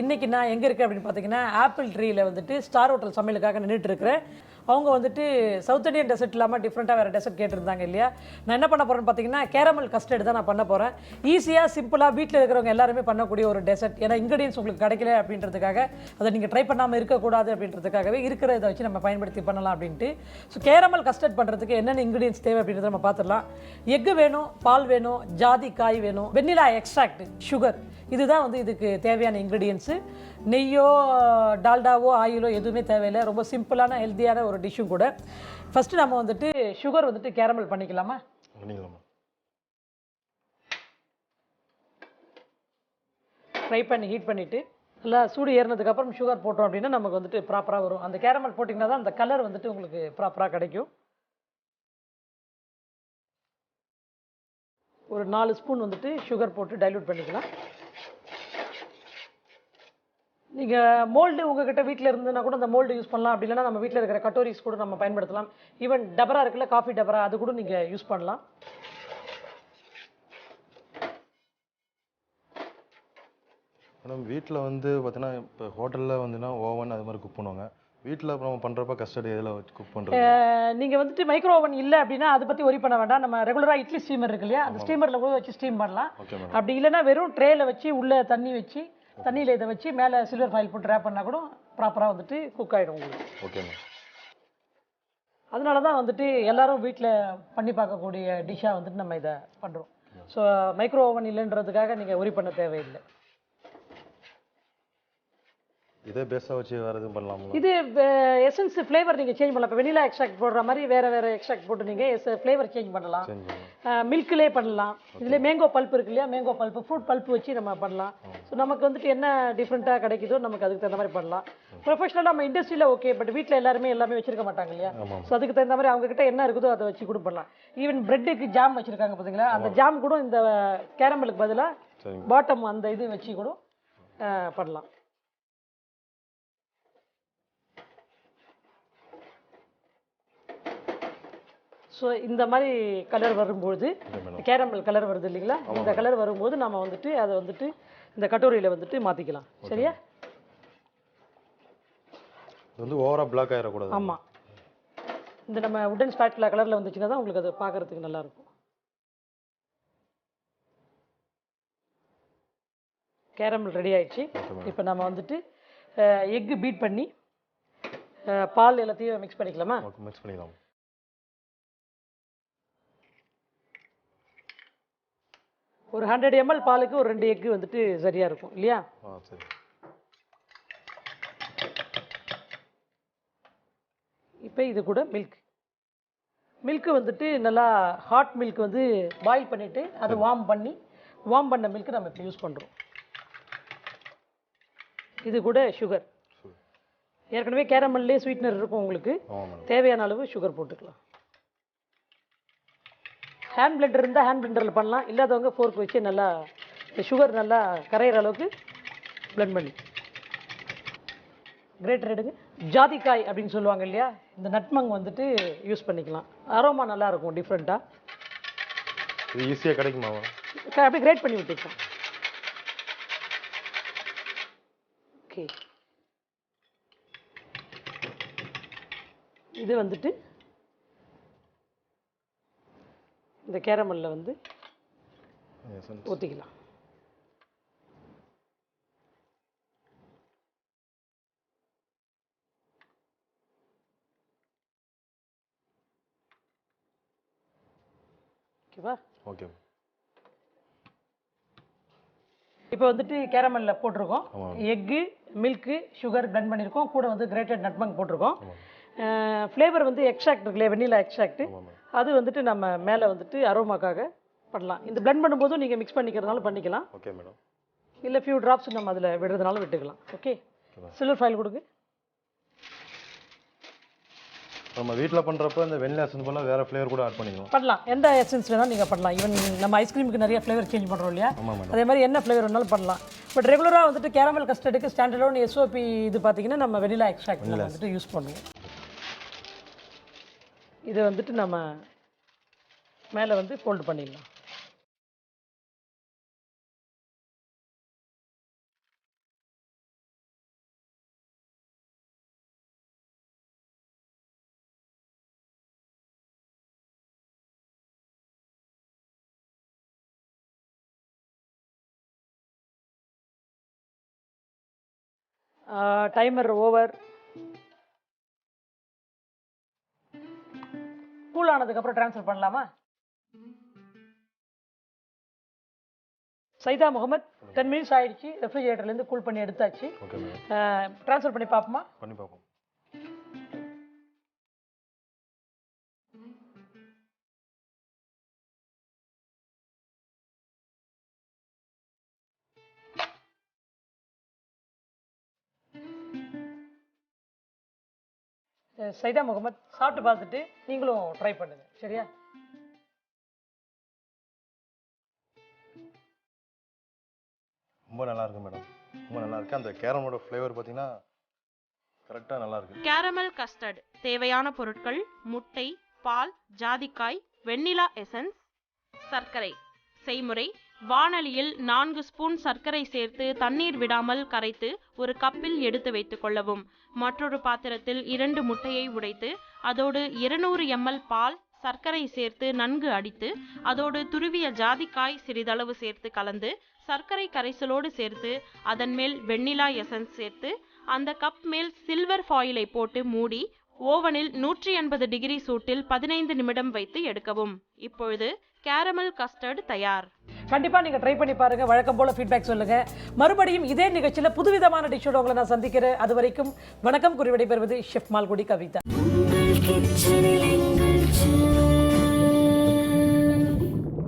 இன்னைக்கு நான் எங்கே இருக்கேன் அப்படின்னு பார்த்தீங்கன்னா ஆப்பிள் ட்ரீயில் வந்துட்டு ஸ்டார் ஹோட்டல் சமையலுக்காக நின்றுட்டு இருக்கிறேன். அவங்க வந்துட்டு சவுத் இந்தியன் டெசர்ட் இல்லாமல் டிஃப்ரெண்ட்டாக வேறு டெசர்ட் கேட்டிருந்தாங்க இல்லையா. நான் என்ன பண்ண போகிறேன்னு பார்த்தீங்கன்னா கேரமல் கஸ்டர்ட் தான் நான் பண்ண போகிறேன். ஈஸியாக சிம்பிளாக வீட்டில் இருக்கிறவங்க எல்லாருமே பண்ணக்கூடிய ஒரு டெசர்ட். ஏன்னா இன்க்ரீடியன்ஸ் உங்களுக்கு கிடைக்கல அப்படின்றதுக்காக அதை நீங்கள் ட்ரை பண்ணாமல் இருக்கக்கூடாது அப்படின்றதுக்காகவே இருக்கிற இதை வச்சு நம்ம பயன்படுத்தி பண்ணலாம் அப்படின்ட்டு. ஸோ கேரமல் கஸ்டர்ட் பண்ணுறதுக்கு என்னென்ன இன்க்ரீடியன்ஸ் தேவை அப்படின்றத நம்ம பார்த்துடலாம். எக்கு வேணும், பால் வேணும், ஜாதி காய் வேணும், வெண்ணிலா எக்ஸ்ட்ராக்ட், சுகர், இதுதான் வந்து இதுக்கு தேவையான இன்க்ரீடியன்ஸு. நெய்யோ டால்டாவோ ஆயிலோ எதுவுமே தேவையில்லை. ரொம்ப சிம்பிளான ஹெல்த்தியான ஒரு டிஷ்ஷும் கூட. ஃபஸ்ட்டு நம்ம வந்துட்டு சுகர் வந்துட்டு கேரமல் பண்ணிக்கலாமா? ஃப்ரை பண்ணி ஹீட் பண்ணிவிட்டு நல்லா சூடு ஏறினதுக்கப்புறம் சுகர் போட்டோம் அப்படின்னா நமக்கு வந்துட்டு ப்ராப்பராக வரும். அந்த கேரமல் போட்டிங்கன்னா தான் அந்த கலர் வந்துட்டு உங்களுக்கு ப்ராப்பராக கிடைக்கும். ஒரு 4 ஸ்பூன் வந்துட்டு சுகர் போட்டு டைல்யூட் பண்ணிக்கலாம். நீங்கள் மோல்டு உங்ககிட்ட வீட்டில் இருந்துன்னா கூட அந்த மோல்டு யூஸ் பண்ணலாம். அப்படி இல்லைன்னா நம்ம வீட்டில் இருக்கிற கட்டோரிஸ் கூட நம்ம பயன்படுத்தலாம். ஈவன் டபரா இருக்குல்ல, காஃபி டபரா, அது கூட நீங்கள் யூஸ் பண்ணலாம். மேடம் வீட்டில் வந்து பார்த்தீங்கன்னா இப்போ ஹோட்டலில் வந்துன்னா ஓவன் அது மாதிரி குக் பண்ணுவாங்க. வீட்டில் அப்புறம் பண்ணுறப்ப கஸ்டர்ட் எதில் வச்சு குக் பண்ணுறது? நீங்கள் வந்துட்டு மைக்ரோ ஓவன் இல்லை அப்படின்னா அதை பற்றி ஒரி பண்ண வேண்டாம். நம்ம ரெகுலராக இட்லி ஸ்டீமர் இருக்கு இல்லையா, அந்த ஸ்டீமரில் கூட வச்சு ஸ்டீம் பண்ணலாம். அப்படி இல்லைன்னா வெறும் ட்ரேயில் வச்சு உள்ளே தண்ணி வச்சு தண்ணியில் இதை வச்சு மேலே சில்வர் ஃபாயில் போட்டு ரேப் பண்ணால் கூட ப்ராப்பராக வந்துட்டு குக் ஆகிடும் உங்களுக்கு. Okay ma'am. அதனால தான் வந்துட்டு எல்லாரும் வீட்டில் பண்ணி பார்க்கக்கூடிய டிஷ்ஷாக வந்துட்டு நம்ம இதை பண்ணுறோம். ஸோ மைக்ரோ ஓவன் இல்லைன்றதுக்காக நீங்கள் ஒரி பண்ண தேவையில்லை. இதே பேஸாக வச்சு வேறு எதுவும் பண்ணலாம்? இது எசன்ஸ் ஃப்ளேவர் நீங்கள் சேஞ்ச் பண்ணலாம். இப்போ வெனிலா எக்ஸ்ட்ராக்ட் போடுற மாதிரி வேறு எக்ஸ்ட்ராக்ட் போட்டு நீங்கள் ஃப்ளேவர் சேஞ்ச் பண்ணலாம். மில்க்லேயே பண்ணலாம். இதில் மேங்கோ பல்ப் இருக்கு இல்லையா, மேங்கோ பல்ப்பு, ஃப்ரூட் பல்ப்பு வச்சு நம்ம பண்ணலாம். ஸோ நமக்கு வந்துட்டு என்ன டிஃப்ரெண்ட்டாக கிடைக்குதோ நமக்கு அதுக்கு தகுந்த மாதிரி பண்ணலாம். ப்ரொஃபஷனலாக நம்ம இண்டஸ்ட்ரியில் ஓகே, பட் வீட்டில் எல்லாமே வச்சிருக்க மாட்டாங்க இல்லையா. ஸோ அதுக்கு தகுந்த மாதிரி அவங்ககிட்ட என்ன இருக்குதோ அதை வச்சு கூட பண்ணலாம். ஈவன் பிரெட்டுக்கு ஜாம் வச்சுருக்காங்க பார்த்தீங்களா, அந்த ஜாம் கூட இந்த கேரமலுக்கு பதிலாக பாட்டம் அந்த இது வச்சு கூட பண்ணலாம். ஸோ இந்த மாதிரி கலர் வரும்போது, கேரமல் கலர் வருது இல்லைங்களா, இந்த கலர் வரும்போது நம்ம வந்துட்டு அதை வந்துட்டு இந்த கட்டோரியில் வந்துட்டு மாற்றிக்கலாம். சரியா? வந்து ஓவராக பிளாக் ஆகிடக்கூடாது. ஆமாம், இந்த நம்ம உடன் ஸ்பாட்ல கலரில் வந்துச்சுன்னா தான் உங்களுக்கு அது பார்க்குறதுக்கு நல்லாயிருக்கும். கேரமல் ரெடி ஆயிடுச்சு. இப்போ நம்ம வந்துட்டு எக்கு பீட் பண்ணி பால் எல்லாத்தையும் மிக்ஸ் பண்ணிக்கலாமா? மிக்ஸ் பண்ணிக்கலாம். ஒரு 100 ml பாலுக்கு ஒரு 2 எக்கு வந்துட்டு சரியாக இருக்கும் இல்லையா? சரி. இப்போ இது கூட மில்க் வந்துட்டு நல்லா ஹாட் மில்க் வந்து பாயில் பண்ணிவிட்டு அதை வார்ம் பண்ண மில்க் நம்ம இப்போ யூஸ் பண்ணுறோம். இது கூட சுகர், ஏற்கனவே கேரமல்லே ஸ்வீட்னர் இருக்கும், உங்களுக்கு தேவையான அளவு சுகர் போட்டுக்கலாம். ஹேண்ட் பிளெண்டர் இருந்தால் ஹேண்ட் பிளெண்டரில் பண்ணலாம். இல்லாதவங்க ஃபோர்க் வச்சு நல்லா இந்த சுகர் நல்லா கரையிற அளவுக்கு பிளெண்ட் பண்ணி. கிரேட்டர் எடுங்க. ஜாதிக்காய் அப்படின்னு சொல்லுவாங்க இல்லையா, இந்த நட்மங் வந்துட்டு யூஸ் பண்ணிக்கலாம். அரோமா நல்லா இருக்கும் டிஃப்ரெண்ட்டாக. இது ஈஸியாக கிடைக்குமா? அப்படியே கிரேட் பண்ணி விட்டுக்கலாம். ஓகே, இது வந்துட்டு இந்த கேரமல்ல வந்து ஊற்றிக்கலாம். ஓகேவா? ஓகே. இப்போ வந்துட்டு கேரமல்ல போட்டிருக்கோம். எக்கு, மில்க்கு, சுகர் பிளெண்ட் பண்ணியிருக்கோம். கூட வந்து கிரேட்டட் நட்மங் போட்டிருக்கோம். ஃப்ளேவர் வந்து எக்ஸ்ட்ராக்ட் இருக்கு இல்லையா, வெண்ணிலா எக்ஸ்ட்ராக்ட், அது வந்துட்டு நம்ம மேலே வந்துட்டு அரோமாக்காக பண்ணலாம். இந்த பிளெண்ட் பண்ணும்போதும் நீங்கள் மிக்ஸ் பண்ணிக்கிறதுனால பண்ணிக்கலாம். Okay madam. இல்லை ஃபியூ ட்ராப்ஸ் நம்ம அதில் விடுறதுனால விட்டுக்கலாம். ஓகே, சில்வர் ஃபாயில் கொடுங்க. நம்ம வீட்டில் பண்ணுறப்ப இந்த வெண்ணிலா எசன்ஸ் பண்ணால் வேறு ஃப்ளேவர் கூட ஆட் பண்ணலாம். எந்த எசன்ஸ் வேணாலும் நீங்கள் பண்ணலாம். ஈவன் நம்ம ஐஸ்கிரீமுக்கு நிறைய ஃப்ளேவர் சேஞ்ச் பண்ணுறோம் இல்லையா, அதே மாதிரி என்ன ஃப்ளேவர் வேணாலும் பண்ணலாம். பட் ரெகுலராக வந்துட்டு கேரமல் கஸ்டர்டுக்கு ஸ்டாண்டர்டோன் எஸ்ஓபி இது பார்த்தீங்கன்னா நம்ம வெனிலா எக்ஸ்ட்ராக்ட் வந்துட்டு யூஸ் பண்ணுவோம். இதை வந்துட்டு நம்ம மேலே வந்து ஃபோல்டு பண்ணிடலாம். Timer over. கூல் ஆனதுக்கப்புறம் ட்ரான்ஸ்ஃபர் பண்ணலாமா? சைதா முகமது 10 மினிட்ஸ் ஆயிடுச்சு. ரெஃப்ரிஜரேட்டர்லேருந்து கூல் பண்ணி எடுத்தாச்சு. Okay madam. ட்ரான்ஸ்ஃபர் பண்ணி பார்ப்போமா? பண்ணி பார்ப்போம். சைதா முகமது சாப்பிட்டு பார்த்துட்டு நீங்களும் ட்ரை பண்ணுங்க, சரியா? ரொம்ப நல்லா இருக்கு மேடம், ரொம்ப நல்லா இருக்கு. அந்த கேரமோட ஃப்ளேவர் பார்த்தீங்கன்னா கரெக்டாக நல்லா இருக்கு. கேரமல் கஸ்டர்ட் தேவையான பொருட்கள்: முட்டை, பால், ஜாதிக்காய், வெண்ணிலா எசன்ஸ், சர்க்கரை. செய்முறை: வாணலியில் 4 ஸ்பூன் சர்க்கரை சேர்த்து தண்ணீர் விடாமல் கரைத்து ஒரு கப்பில் எடுத்து வைத்துக் கொள்ளவும். மற்றொரு பாத்திரத்தில் 2 முட்டையை உடைத்து அதோடு 200 ml பால், சர்க்கரை சேர்த்து நன்கு அடித்து அதோடு துருவிய ஜாதிக்காய் சிறிதளவு சேர்த்து கலந்து சர்க்கரை கரைசலோடு சேர்த்து அதன் மேல் வெண்ணிலா எசன்ஸ் சேர்த்து அந்த கப் மேல் சில்வர் ஃபாயிலை போட்டு மூடி ஓவனில் 180 டிகிரி சூட்டில் 15 நிமிடம் வைத்து எடுக்கவும். இப்பொழுது கேரமல் கஸ்டர்ட் தயார். கண்டிப்பா நீங்க ட்ரை பண்ணி பாருங்க. வழக்கம் போல ஃபீட்பேக் சொல்லுங்க. மறுபடியும் இதே நிகழ்ச்சியில புதுவிதமான டிஷ்ஷோட உங்களை நான் சந்திக்கிறேன். அது வரைக்கும் வணக்கம் கூறி விடைபெறுவது ஷெஃப் மால்குடி கவிதா.